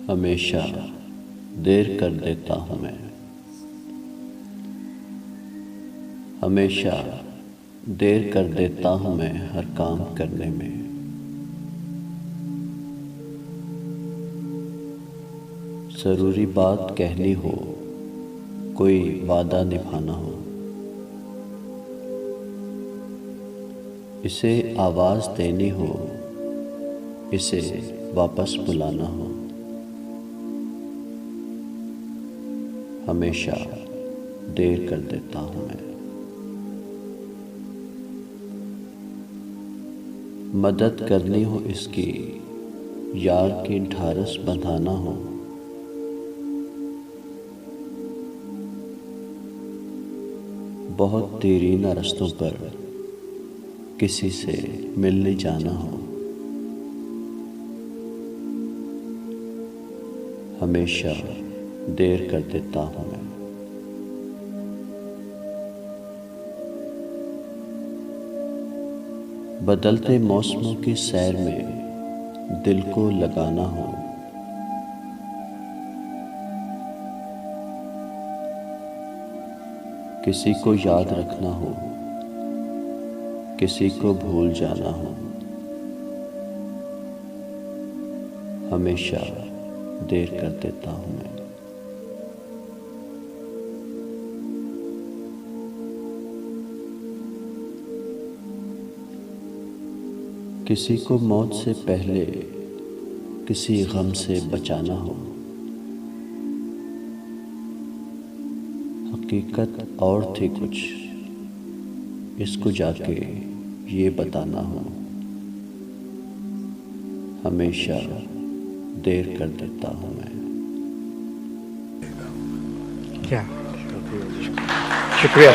हमेशा देर कर देता हूँ मैं, हमेशा देर कर देता हूँ मैं हर काम करने में। ज़रूरी बात कहनी हो, कोई वादा निभाना हो, इसे आवाज़ देनी हो, इसे वापस बुलाना हो, हमेशा देर कर देता हूँ मैं। मदद करनी हो इसकी, यार की ढारस बंधाना हो, बहुत देरीना रास्तों पर किसी से मिलने जाना हो, हमेशा देर कर देता हूँ मैं। बदलते मौसमों की सैर में दिल को लगाना हो, किसी को याद रखना हो, किसी को भूल जाना हो, हमेशा देर कर देता हूँ मैं। किसी को मौत से पहले किसी गम से बचाना हो, हकीकत और थी कुछ, इसको जाके ये बताना हो, हमेशा देर कर देता हूँ मैं। क्या शुक्रिया।